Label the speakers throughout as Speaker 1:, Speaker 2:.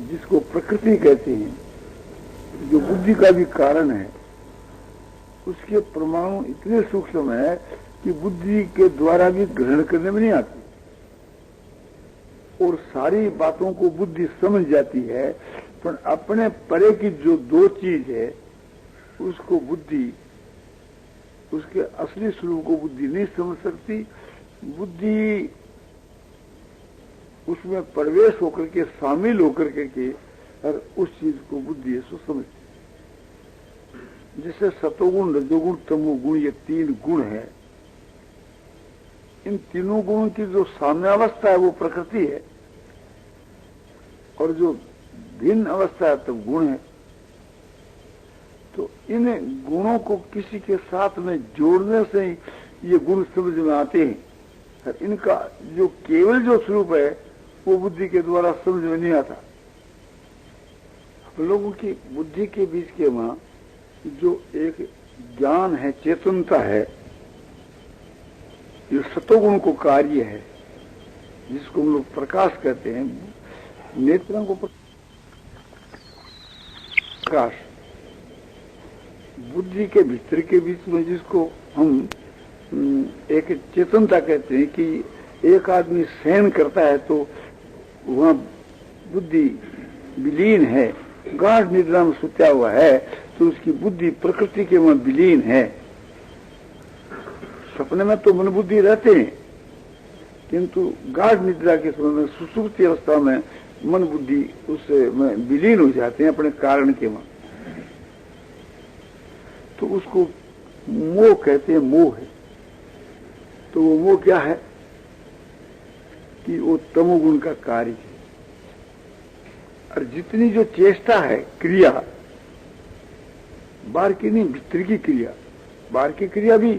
Speaker 1: जिसको प्रकृति कहते हैं, जो बुद्धि का भी कारण है, उसके परमाणु इतने सूक्ष्म है कि बुद्धि के द्वारा भी ग्रहण करने में नहीं आती, और सारी बातों को बुद्धि समझ जाती है, पर अपने परे की जो दो चीज है उसको बुद्धि, उसके असली स्वरूप को बुद्धि नहीं समझ सकती। बुद्धि उसमें प्रवेश होकर के, शामिल होकर के और उस चीज को बुद्धि ऐसा समझती। जैसे सतोगुण, रजोगुण, तमोगुण, ये तीन गुण है। इन तीनों गुणों की जो साम्यावस्था है वो प्रकृति है, और जो भिन्न अवस्था है तब गुण है। तो इन गुणों को किसी के साथ में जोड़ने से ही ये गुण समझ में आते हैं, और इनका जो केवल जो स्वरूप है वो बुद्धि के द्वारा समझ में नहीं आता। लोगों की बुद्धि के बीच के वहां जो एक ज्ञान है, चेतनता है, ये सतोगुण को कार्य है, जिसको हम लोग प्रकाश कहते हैं। नेत्रों को प्रकाश, बुद्धि के भीतर के बीच में जिसको हम एक चेतनता कहते हैं कि एक आदमी सहन करता है तो वहां बुद्धि विलीन है, गाढ़ निद्रा में सुत्या हुआ है तो उसकी बुद्धि प्रकृति के वहां विलीन है। सपने में तो मन बुद्धि रहते हैं, किंतु गाढ़ निद्रा के समय में, सुसुप्ति अवस्था में मन बुद्धि उससे विलीन हो जाते हैं अपने कारण के वहां। तो उसको मोह कहते हैं, मोह है। तो वो मोह क्या है कि वो तमोगुण का कार्य है। और जितनी जो चेष्टा है, क्रिया, बाहर की नहीं, भीतर की क्रिया, बाहर की क्रिया भी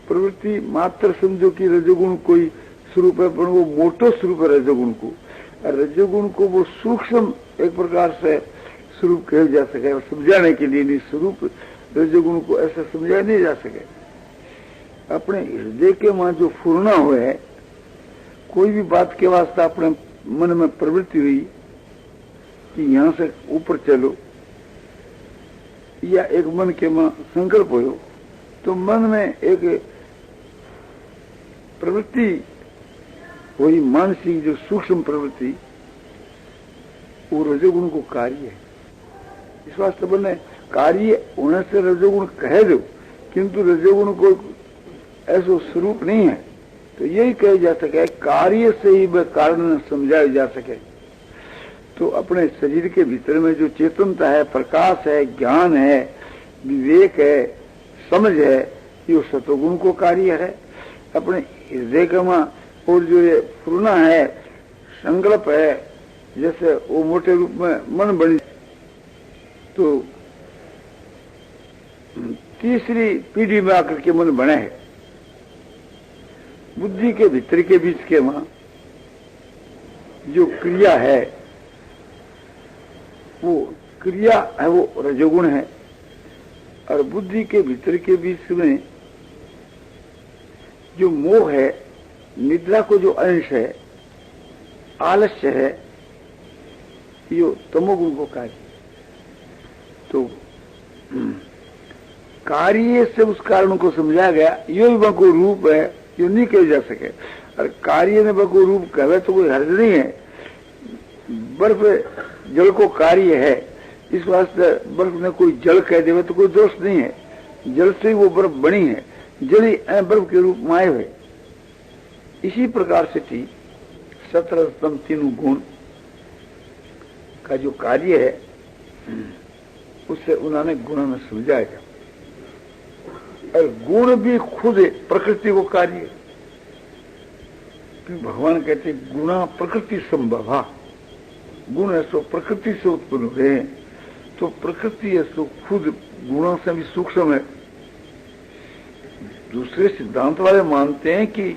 Speaker 1: प्रवृत्ति मात्र समझो कि रजोगुण कोई स्वरूप है, पर वो मोटो स्वरूप है रजोगुण को। और रजोगुण को वो सूक्ष्म एक प्रकार से स्वरूप कहा जा सके, और समझाने के लिए नहीं, स्वरूप रजोगुण को ऐसा समझाया नहीं जा सके। अपने हृदय के वहां जो फूरना हुए है, कोई भी बात के वास्ते अपने मन में प्रवृत्ति हुई कि यहां से ऊपर चलो, या एक मन के वहां संकल्प हो, तो मन में एक प्रवृत्ति वही मानसिक जो सूक्ष्म प्रवृत्ति, वो रजोगुण को कार्य है। इस वास्ते बने कार्य होने से रजोगुण कह दो, किंतु रजोगुण को ऐसा स्वरूप नहीं है। तो यही कहा जा सके, कार्य से ही वह कारण समझाया जा सके। तो अपने शरीर के भीतर में जो चेतनता है, प्रकाश है, ज्ञान है, विवेक है, समझ है, ये सतोगुण को कार्य है। अपने हृदय का और जो ये फुरना है, संकल्प है, जैसे वो मोटे रूप में मन बनी, तो तीसरी पीढ़ी में आकर के मन बने है। बुद्धि के भीतर के बीच के वहां जो क्रिया है, वो क्रिया है, वो रजोगुण है। और बुद्धि के भीतर के बीच में जो मोह है, निद्रा को जो अंश है, आलस्य है, ये तमोगुण को कार्य। तो कार्य से उस कारण को समझाया गया, यो भी को रूप है, यो नहीं कहे जा सके। और कार्य ने बको रूप कहे तो कोई हर्ज नहीं है। बर्फ जल को कार्य है, इस वास्ते बर्फ में कोई जल कह देवे तो कोई दोष नहीं है। जल से ही वो बर्फ बनी है, जल ही बर्फ के रूप में आए हुए। इसी प्रकार से ठीक 17 स्तंभ तीनों गुण का जो कार्य है, उससे उन्होंने गुणों में समझाया। और गुण भी खुद प्रकृति को कार्य है। भगवान कहते गुणा प्रकृति संभवा, गुण है सो प्रकृति से उत्पन्न हुए हैं। तो प्रकृति है सो खुद गुणों से भी सूक्ष्म है। दूसरे सिद्धांत वाले मानते हैं कि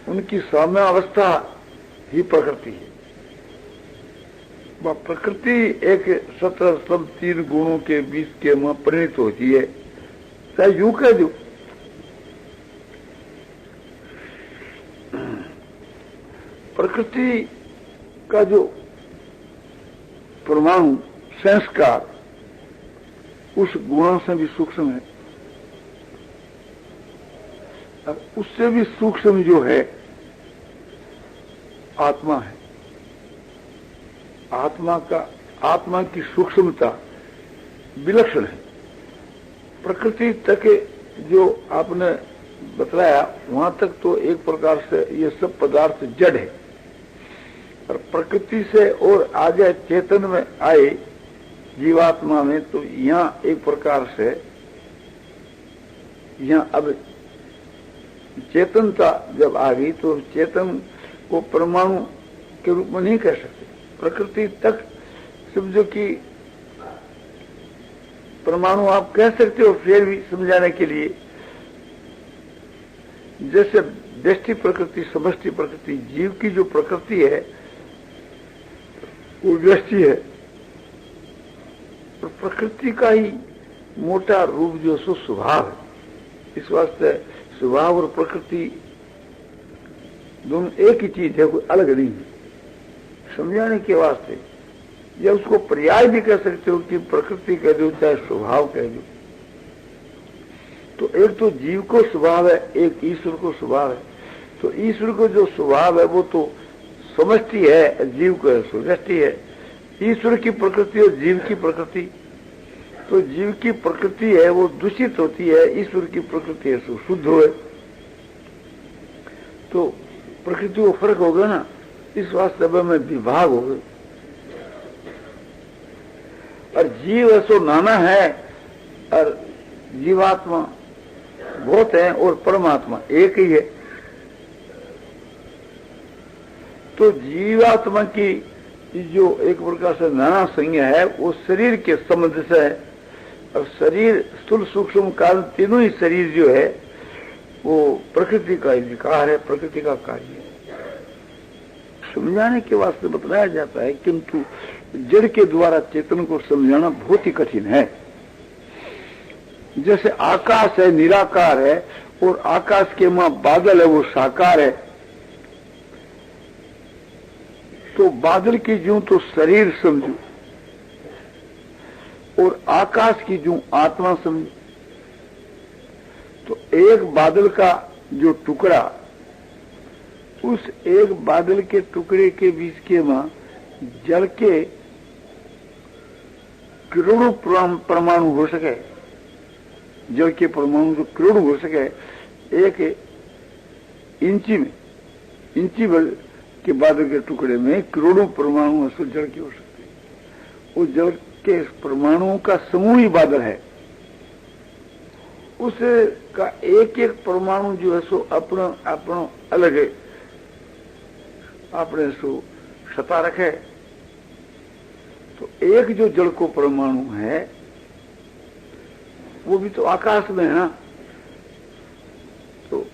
Speaker 1: उनकी साम्य अवस्था ही प्रकृति है। वह प्रकृति एक 17 स्तंभ 3 गुणों के बीच के में परिणित होती है। चाहे यूं कह दो, प्रकृति का जो परमाणु संस्कार उस गुणों से भी सूक्ष्म है। अब उससे भी सूक्ष्म जो है आत्मा है। आत्मा की सूक्ष्मता विलक्षण है। प्रकृति तक जो आपने बतलाया वहां तक तो एक प्रकार से ये सब पदार्थ जड़ है, और प्रकृति से और आगे चेतन में आए जीवात्मा में, तो यहाँ एक प्रकार से यहाँ अब चेतनता जब आ गई तो चेतन को परमाणु के रूप में नहीं कह सकते। प्रकृति तक समझो कि परमाणु आप कह सकते हो, फिर भी समझाने के लिए, जैसे व्यष्टि प्रकृति समष्टि प्रकृति, जीव की जो प्रकृति है वो व्यष्टि है, और प्रकृति का ही मोटा रूप जो सो स्वभाव है। इस वास्ते स्वभाव और प्रकृति दोनों एक ही चीज है, कोई अलग नहीं है। समझाने के वास्ते या उसको पर्याय भी कह सकते हो कि प्रकृति कह दो चाहे स्वभाव कह दो। तो एक तो जीव को स्वभाव है, एक ईश्वर को स्वभाव है। तो ईश्वर को जो स्वभाव है वो तो समष्टि है, जीव को स्वष्टि है। ईश्वर की प्रकृति और जीव की प्रकृति, तो जीव की प्रकृति है वो दूषित होती है, ईश्वर की प्रकृति है सो शुद्ध हो। तो प्रकृति को फर्क होगा ना, इस वास्ते में विभाग हो गए। और जीव ऐसो नाना है और जीवात्मा बहुत है और परमात्मा एक ही है। तो जीवात्मा की जो एक प्रकार से नाना संज्ञा है वो शरीर के संबंध से है। और शरीर स्थूल सूक्ष्म कारण तीनों ही शरीर जो है वो प्रकृति का विकार है, प्रकृति का कार्य है। समझाने के वास्ते बताया जाता है, किंतु जड़ के द्वारा चेतन को समझाना बहुत ही कठिन है। जैसे आकाश है निराकार है और आकाश के मां बादल है वो साकार है, तो बादल की जूं तो शरीर समझो और आकाश की जूं आत्मा समझो। तो एक बादल का जो टुकड़ा, उस एक बादल के टुकड़े के बीच के मां जल के करोड़ों परमाणु हो सके, जल के परमाणु जो करोड़ों हो सके एक इंची में, इंची भर के बादल के टुकड़े में करोड़ों परमाणु जल के हो सकते हैं। वो जल के परमाणुओं का समूह ही बादल है। उसका एक एक परमाणु जो है सो अपना अपना अलग है, आपने सो सता रखे। तो एक जो जल को परमाणु है वो भी तो आकाश में है ना। तो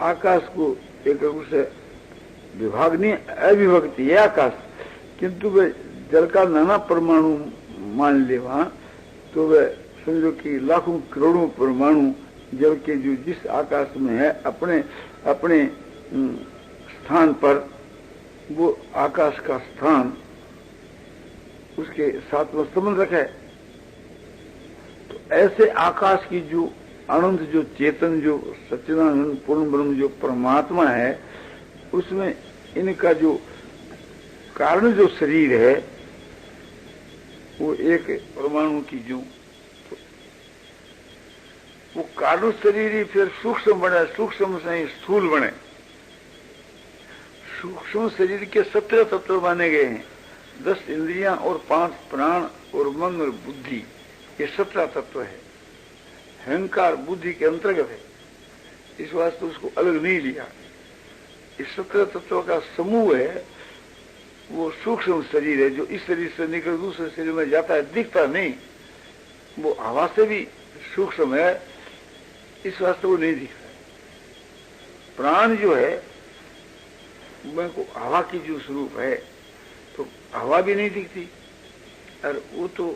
Speaker 1: आकाश को एक से विभाग नहीं, अविभक्ति है आकाश, किंतु वे जल का नाना परमाणु मान ले वहां, तो वे समझो कि लाखों करोड़ों परमाणु जल के जो जिस आकाश में है अपने अपने स्थान पर, वो आकाश का स्थान उसके साथ में संबंध रखे। तो ऐसे आकाश की जो अनंत जो चेतन जो सच्चिदानंद पूर्ण ब्रह्म जो परमात्मा है, उसमें इनका जो कारण जो शरीर है वो एक परमाणु की जो वो कारण शरीर ही फिर सूक्ष्म बने, सूक्ष्म से ही स्थूल बने। सूक्ष्म शरीर के 17 तत्व माने गए हैं, 10 इंद्रियां और 5 प्राण और मन और बुद्धि, ये 17 तत्व है। अहंकार बुद्धि के अंतर्गत है, इस वास्ते उसको अलग नहीं लिया। इस 17 तत्वों का समूह है, वो सूक्ष्म शरीर है जो इस शरीर से निकल दूसरे शरीर में जाता है, दिखता नहीं, वो हवा से भी सूक्ष्म है, इस वास्ते वो नहीं दिखता। प्राण जो है मैं को हवा की जो स्वरूप है, तो हवा भी नहीं दिखती, और वो तो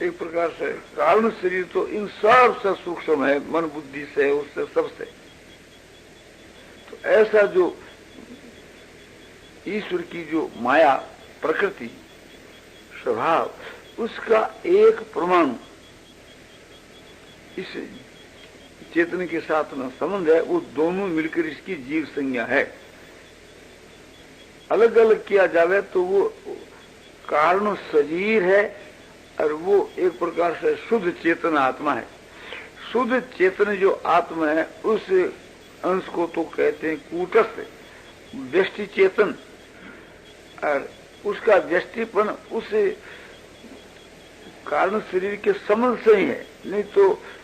Speaker 1: एक प्रकार से कारण शरीर तो इन सब से सूक्ष्म है, मन बुद्धि से उससे सबसे। तो ऐसा जो ईश्वर की जो माया, प्रकृति, स्वभाव, उसका एक परमाणु इस चेतन के साथ में संबंध है, वो दोनों मिलकर इसकी जीव संज्ञा है। अलग अलग किया जावे तो वो कारण शरीर है और वो एक प्रकार से शुद्ध चेतन आत्मा है। शुद्ध चेतन जो आत्मा है उस अंश को तो कहते हैं कूटस्थ व्यष्टि चेतन, और उसका व्यष्टिपन उस कारण शरीर के संबंध से ही है, नहीं तो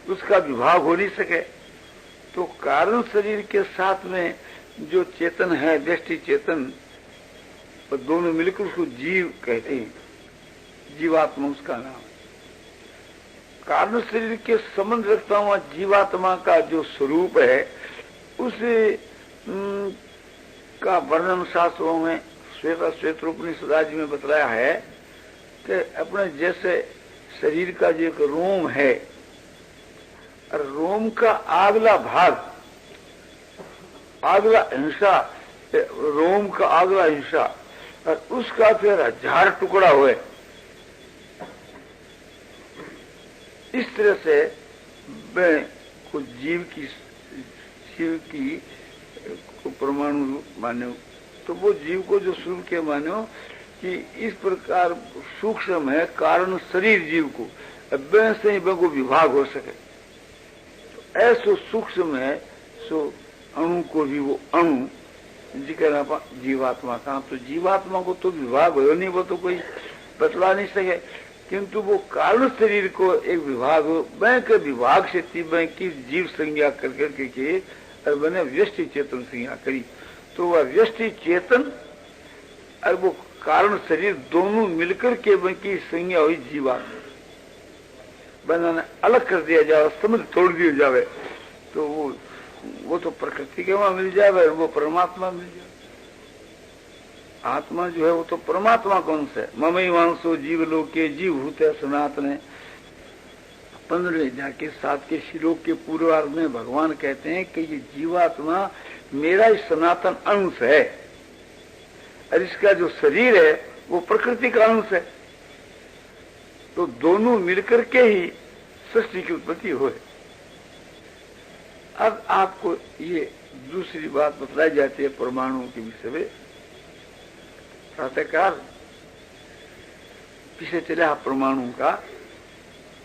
Speaker 1: उसका विभाग हो नहीं सके। तो कारण शरीर के साथ में जो चेतन है व्यष्टि चेतन, वो दोनों मिलकर उसको जीव कहते हैं, जीवात्मा उसका नाम है। कारण शरीर के संबंध रखता हुआ जीवात्मा का जो स्वरूप है उस का वर्णन शास्त्रों में श्वेतोपनिषद आदि में बतलाया है कि अपने जैसे शरीर का जो एक रोम है, और रोम का अगला भाग, अगला हिस्सा, रोम का अगला हिस्सा, और उसका फिर 1000 टुकड़ा हुए। इस तरह से मैं कुछ जीव की परमाणु मान्यो, तो वो जीव को जो स्वरूप के मान्यो कि इस प्रकार सूक्ष्म है कारण शरीर जीव को, अब से ही को विभाग हो सके। तो ऐसो सूक्ष्म है सो अणु को भी वो अणु जिक्र जीवात्मा का, तो जीवात्मा को तो विभाग हो नहीं, वो तो कोई बतला नहीं सके, किंतु वो कारण शरीर को एक विभाग के विभाग से तीव्र की जीव संज्ञा कर करके के और मैंने व्यष्टि चेतन संज्ञा करी। तो वह व्यष्टि चेतन और वो कारण शरीर दोनों मिलकर के की संज्ञा हुई जीवात्मा। बनाने अलग कर दिया जाए, समझ तोड़ दिया जावे, तो वो तो प्रकृति के वहां मिल जाए, वो परमात्मा मिल जाए। आत्मा जो है वो तो परमात्मा कौन से ममई वांसो जीव लोके जीव भूते सनातन। 15वें अध्याय के 7 के श्लोक के पूर्वार्ध में भगवान कहते हैं कि ये जीवात्मा मेरा ही सनातन अंश है, और इसका जो शरीर है वो प्रकृति का अंश है। तो दोनों मिलकर के ही सृष्टि की उत्पत्ति हो। अब आपको ये दूसरी बात बतलाई जाती है परमाणुओं के विषय में। प्रातःकाल पीछे चला परमाणु का,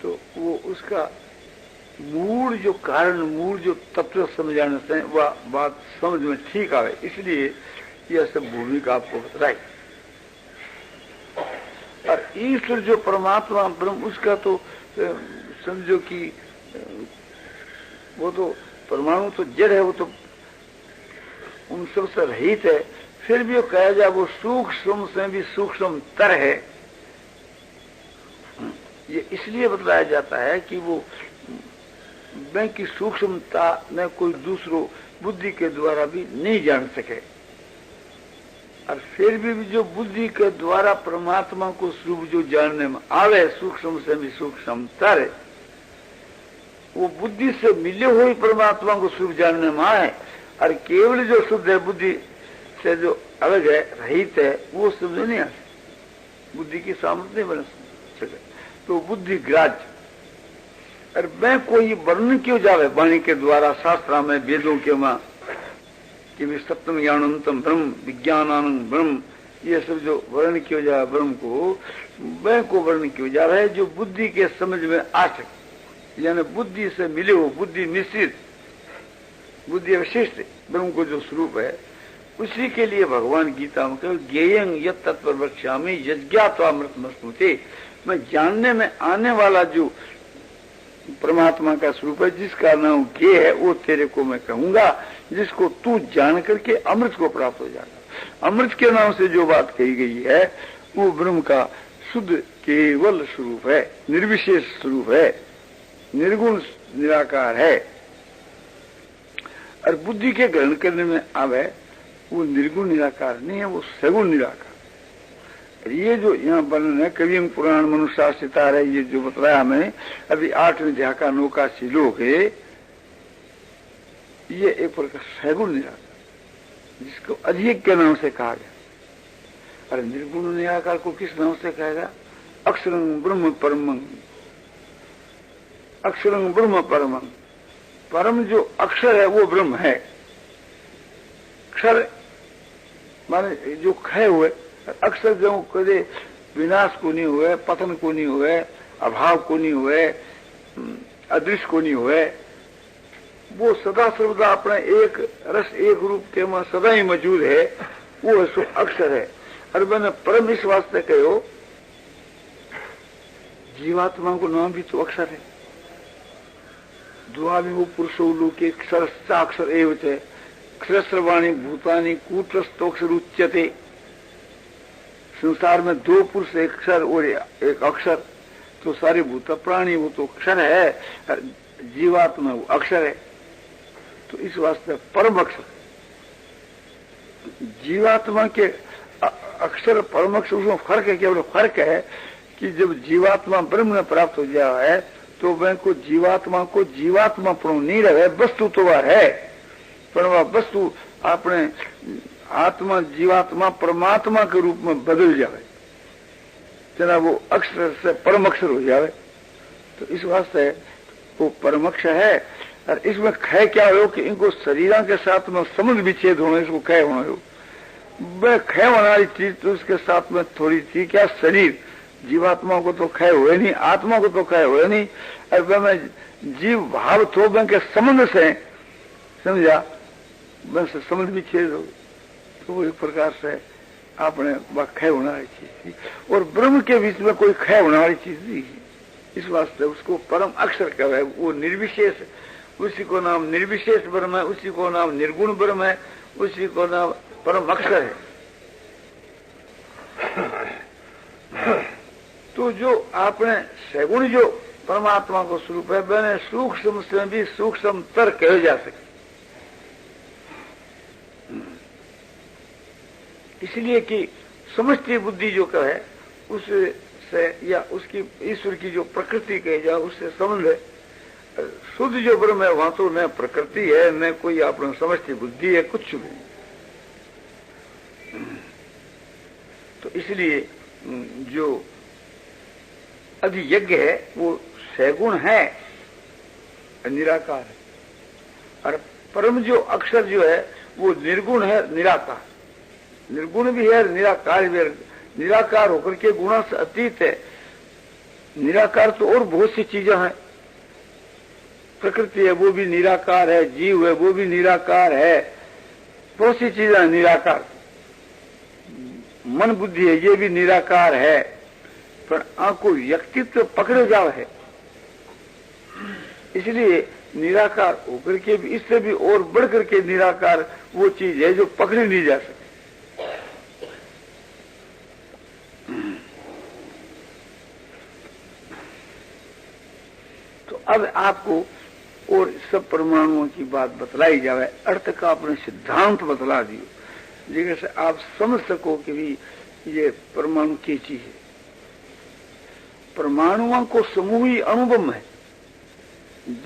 Speaker 1: तो वो उसका मूल जो कारण, मूल जो तत्व समझाने से वह बात समझ में ठीक आवे, इसलिए यह सब भूमिका आपको बताई। और ईश्वर जो परमात्मा ब्रह्म, उसका तो समझो कि वो तो परमाणु तो जड़ है, वो तो उन सबसे रहित है। फिर भी वो कहा जाए वो सूक्ष्म से भी सूक्ष्म तर है, ये इसलिए बतलाया जाता है कि वो मैं की सूक्ष्मता न कोई दूसरो बुद्धि के द्वारा भी नहीं जान सके। और फिर भी जो बुद्धि के द्वारा परमात्मा को स्वरूप जो जानने में आवे, सूक्ष्म से भी सूक्ष्म तर, वो बुद्धि से मिले हुए परमात्मा को स्वरूप जानने में आए, और केवल जो शुद्ध है बुद्धि से जो अलग है, रहित है, वो समझ नहीं आ सकती, बुद्धि की सामर्थ्य नहीं बन सके। तो बुद्धि ग्राह्य। और मैं कोई वर्णन क्यों जावे वाणी के द्वारा, शास्त्रा में, वेदों के मां कि सप्तम ज्ञानंतम ब्रह्म विज्ञानानंद ब्रह्म, ये सब जो वर्ण क्यों जाए ब्रह्म को, मैं को वर्ण क्यों जा रहा है जो बुद्धि के समझ में आ सके, यानी बुद्धि से मिले हो, बुद्धि मिश्रित, बुद्धि अवशिष्ट ब्रह्म को जो स्वरूप है, उसी के लिए भगवान गीता में कहे ज्ञेयं यत् तत्पर वक्ष्यामि यज्ञात्वामृतमश्नुते। मैं जानने में आने वाला जो परमात्मा का स्वरूप है, जिसका नाम ज्ञेय है, वो तेरे को मैं कहूंगा, जिसको तू जान करके अमृत को प्राप्त हो जाएगा। अमृत के नाम से जो बात कही गई है वो ब्रह्म का शुद्ध केवल स्वरूप है, निर्विशेष स्वरूप है, निर्गुण निराकार है। और बुद्धि के ग्रहण करने में आवे वो निर्गुण निराकार नहीं है, वो सगुण निराकार। ये जो यहाँ वर्णन है कवियं पुराण मनुशासिता है, ये जो बतलाया हमें अभी 8वें अध्याय का 9 का श्लोक है, ये एक प्रकार सगुण निराकार, जिसको अधिक के नाम से कहा गया। अरे निर्गुण निराकार को किस नाम से कहेगा? अक्षरं ब्रह्म परमं, अक्षरं ब्रह्म परमं। परम जो अक्षर है वो ब्रह्म है। अक्षर माने जो क्षय हुए, अक्षर जो कदे विनाश को नहीं हुए, पतन को नहीं हुए, अभाव को नहीं हुए, अदृश्य को नहीं हुए, वो सदा सर्वदा अपने एक रस एक रूप के में सदा ही मौजूद है, वो अक्षर है। और मैंने परम इस वास्ते कहो, जीवात्मा को नाम भी तो अक्षर है। द्वाविभू पुरुषो लोके अक्षर एव च अक्षरस्रवाणी भूतानि कूटस्थोक्षर उच्यते। संसार में दो पुरुष, एक अक्षर और एक अक्षर, तो सारे भूत प्राणी वो तो अक्षर है, जीवात्मा वो अक्षर है। तो इस वास्ते परम अक्षर, जीवात्मा के अक्षर परम अक्षर, उसमें फर्क है। केवल फर्क है कि जब जीवात्मा ब्रह्म में प्राप्त हो जाए है तो वह को जीवात्मा पर नहीं रहे, वस्तु तो वह है, पर वह वस्तु अपने आत्मा जीवात्मा परमात्मा के रूप में बदल जाए, जना वो अक्षर से परम अक्षर हो जाए। तो इस वास्ते वो परम अक्षर है। और इसमें क्षय क्या हो कि इनको शरीरों के साथ में संबंध विच्छेद होना, इसको क्षय होना हो। वह क्षय होने वाली चीज तो उसके साथ में थोड़ी थी, क्या शरीर, जीवात्मा को तो क्षय हुए नहीं, आत्मा को तो क्षय हुए नहीं। और वह जीव भाव तो वह के संबंध से समझा, वह से संबंध विच्छेद हो, तो वो एक प्रकार से आपने वह क्षय होने वाली चीज थी। और ब्रह्म के बीच में कोई क्षय होने वाली चीज नहीं है। इस वास्ते उसको परम अक्षर कहवाए। वो निर्विशेष, उसी को नाम निर्विशेष ब्रह्म है, उसी को नाम निर्गुण ब्रह्म है, उसी को नाम परम अक्षर है। तो जो आपने सगुण जो परमात्मा को स्वरूप है, मैंने सूक्ष्म से भी सूक्ष्म तर कहे जा सके। इसलिए कि समष्टि बुद्धि जो कहे उससे, या उसकी ईश्वर की जो प्रकृति कहे जाए उससे संबंध है। शुद्ध जो ब्रह्म है वहां तो न प्रकृति है, न कोई अपना समष्टि बुद्धि है, कुछ भी। तो इसलिए जो अधियज्ञ है वो सगुण है, निराकार है। और परम जो अक्षर जो है वो निर्गुण है, निराकार। निर्गुण भी है, निराकार भी है। निराकार होकर के गुणा से अतीत है। निराकार तो और बहुत सी चीजें हैं। प्रकृति है वो भी निराकार है, जीव है वो भी निराकार है, बहुत सी चीजें निराकार। मन बुद्धि है ये भी निराकार है, पर आंखों व्यक्तित्व पकड़े जाओ है। इसलिए निराकार होकर के भी, इससे भी और बढ़ करके निराकार वो चीज है जो पकड़ी नहीं जा सकती। तो अब आपको और सब परमाणुओं की बात बतलाई जावे, अर्थ का अपने सिद्धांत बतला दियो, जैसे आप समझ सको कि भी ये परमाणु की चीज है। परमाणुओं को समूह ही अनुभव है,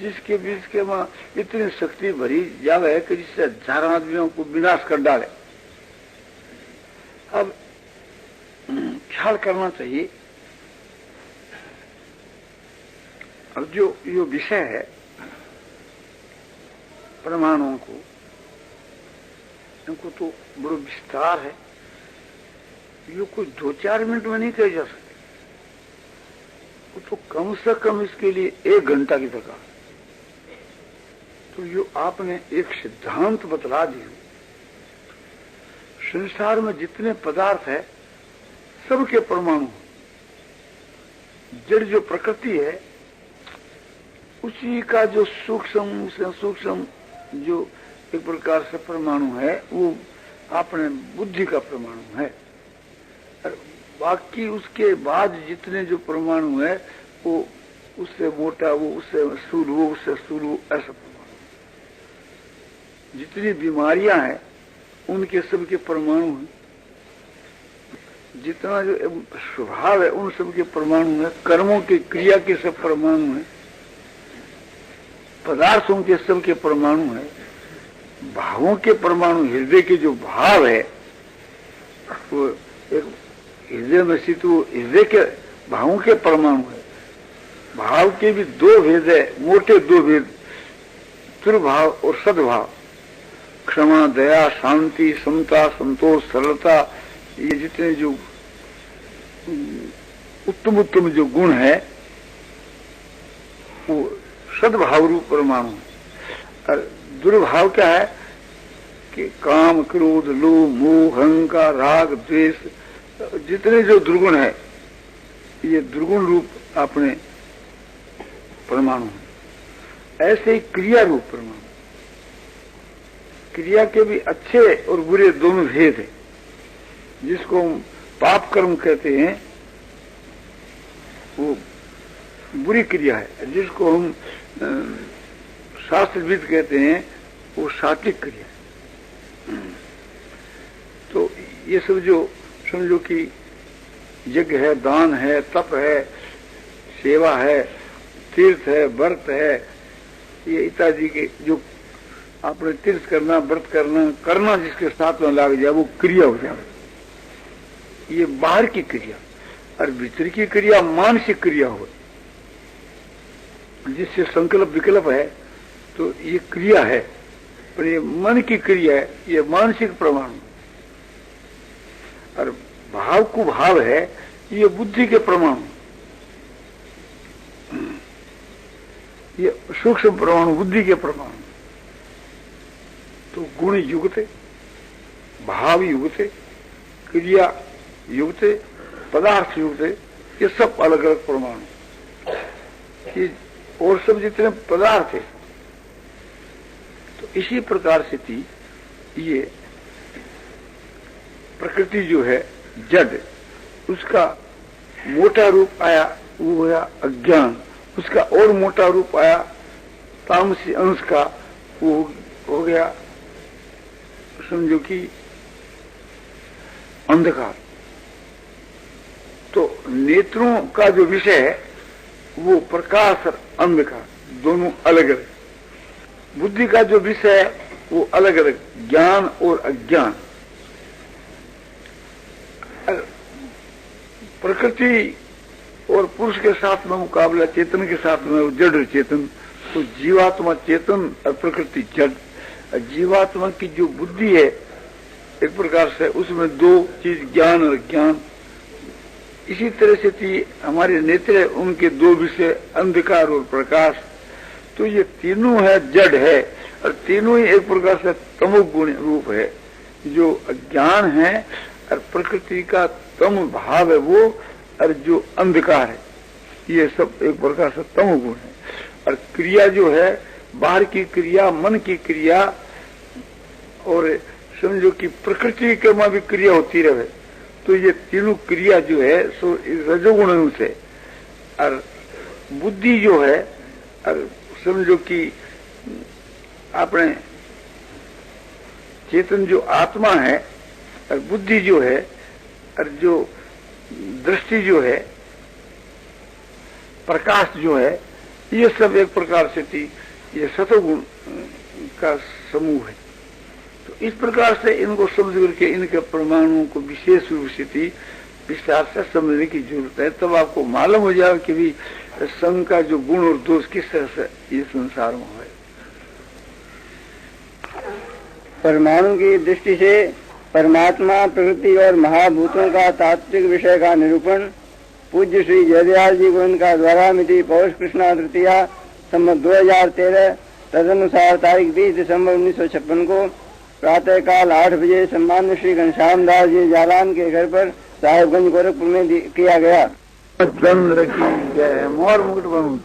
Speaker 1: जिसके बीच के वहां इतनी शक्ति भरी जावे कि जिससे हजारों आदमियों को विनाश कर डाले। अब ख्याल करना चाहिए, अब जो ये विषय है परमाणुओं को, इनको तो बड़ो विस्तार है, ये कोई 2-4 मिनट में नहीं कहे जा सकते। वो तो कम से कम इसके लिए 1 घंटा की दरकार। तो ये आपने एक सिद्धांत बतला दी। संसार में जितने पदार्थ है सबके परमाणु, जड़ जो प्रकृति है उसी का जो सूक्ष्म से सूक्ष्म जो एक प्रकार से परमाणु है वो अपने बुद्धि का परमाणु है। और बाकी उसके बाद जितने जो परमाणु है वो उससे मोटा, वो उससे स्थूल, वो उससे स्थूल, ऐसा परमाणु। जितनी बीमारियां हैं उनके सबके परमाणु हैं। जितना जो स्वभाव है उन सबके परमाणु है। कर्मों की क्रिया के सब परमाणु है। पदार्थों के सबके परमाणु है। भावों के परमाणु, हृदय के जो भाव है वो एक हृदय में स्थित हृदय के भावों के परमाणु है। भाव के भी दो भेद है, मोटे दो भेद, दुर्भाव और सद्भाव। क्षमा, दया, शांति, समता, संतोष, सरलता, ये जितने जो उत्तम उत्तम जो गुण है वो सद्भाव रूप परमाणु है। और दुर्भाव क्या है कि काम, क्रोध, लोभ, मोह, अहंकार, राग, द्वेष, जितने जो दुर्गुण है ये दुर्गुण रूप अपने परमाणु है। ऐसे ही क्रिया रूप परमाणु, क्रिया के भी अच्छे और बुरे दोनों भेद है। जिसको हम पाप कर्म कहते हैं वो बुरी क्रिया है, जिसको हम शास्त्रविद कहते हैं वो सात्विक क्रिया है। तो ये सब जो समझो कि यज्ञ है, दान है, तप है, सेवा है, तीर्थ है, व्रत है, ये इत्यादि के जो आपने तीर्थ करना, व्रत करना जिसके साथ में लग जाए वो क्रिया हो जाए। ये बाहर की क्रिया। और भीतर की क्रिया मानसिक क्रिया हो, जिससे संकल्प विकल्प है तो ये क्रिया है, पर ये मन की क्रिया है, ये मानसिक प्रमाण। और भाव को भाव है, ये बुद्धि के प्रमाण, ये सूक्ष्म परमाणु बुद्धि के प्रमाण। तो गुण युक्त, भाव युक्त, क्रिया युक्त, पदार्थ युक्त, ये सब अलग अलग परमाणु। ये और सब जितने पदार्थ है तो इसी प्रकार से थी। ये प्रकृति जो है जड़, उसका मोटा रूप आया वो हुआ अज्ञान, उसका और मोटा रूप आया तामसी अंश का, वो हो गया समझो कि अंधकार। तो नेत्रों का जो विषय है वो प्रकाश और अंधकार दोनों अलग अलग, बुद्धि का जो विषय है वो अलग अलग, ज्ञान और अज्ञान। प्रकृति और पुरुष के साथ में मुकाबला चेतन के साथ में, वो जड़ चेतन। तो जीवात्मा चेतन और प्रकृति जड़। जीवात्मा की जो बुद्धि है एक प्रकार से उसमें दो चीज, ज्ञान और अज्ञान। इसी तरह से थी हमारे नेत्र, उनके दो विषय, अंधकार और प्रकाश। तो ये तीनों है, जड़ है, और तीनों ही एक प्रकार से तमोगुण रूप है। जो अज्ञान है और प्रकृति का तम भाव है वो, और जो अंधकार है ये सब एक प्रकार से तमोगुण है। और क्रिया जो है बाहर की क्रिया, मन की क्रिया, और समझो कि प्रकृति के में भी क्रिया होती रहे। तो ये तीनों क्रिया जो है सो रजोगुण से। और बुद्धि जो है, और समझो कि अपने चेतन जो आत्मा है, और बुद्धि जो है, और जो दृष्टि जो है, प्रकाश जो है, ये सब एक प्रकार से थी, ये सतोगुण का समूह है। तो इस प्रकार से इनको समझ करके इनके परमाणुओं को विशेष रूप से थी विस्तार से समझने की जरूरत है। तब आपको मालूम हो जाएगा कि भी संघ का जो गुण और दोष किस तरह से ये संसार में है।
Speaker 2: परमाणु की दृष्टि से परमात्मा, प्रकृति और महाभूतों का तात्विक विषय का निरूपण पूज्य श्री जयदयाल जी गोविंद का द्वारा मिति पौष कृष्णा तृतीया संवत 2013 तदनुसार तारीख 20 दिसंबर 1956 को प्रातः काल 8 बजे सम्मान्य श्री घनश्याम दास जी जालान के घर पर साहेबगंज गोरखपुर में किया गया।
Speaker 1: चंद्र की जय। मोर मुकुट बनू।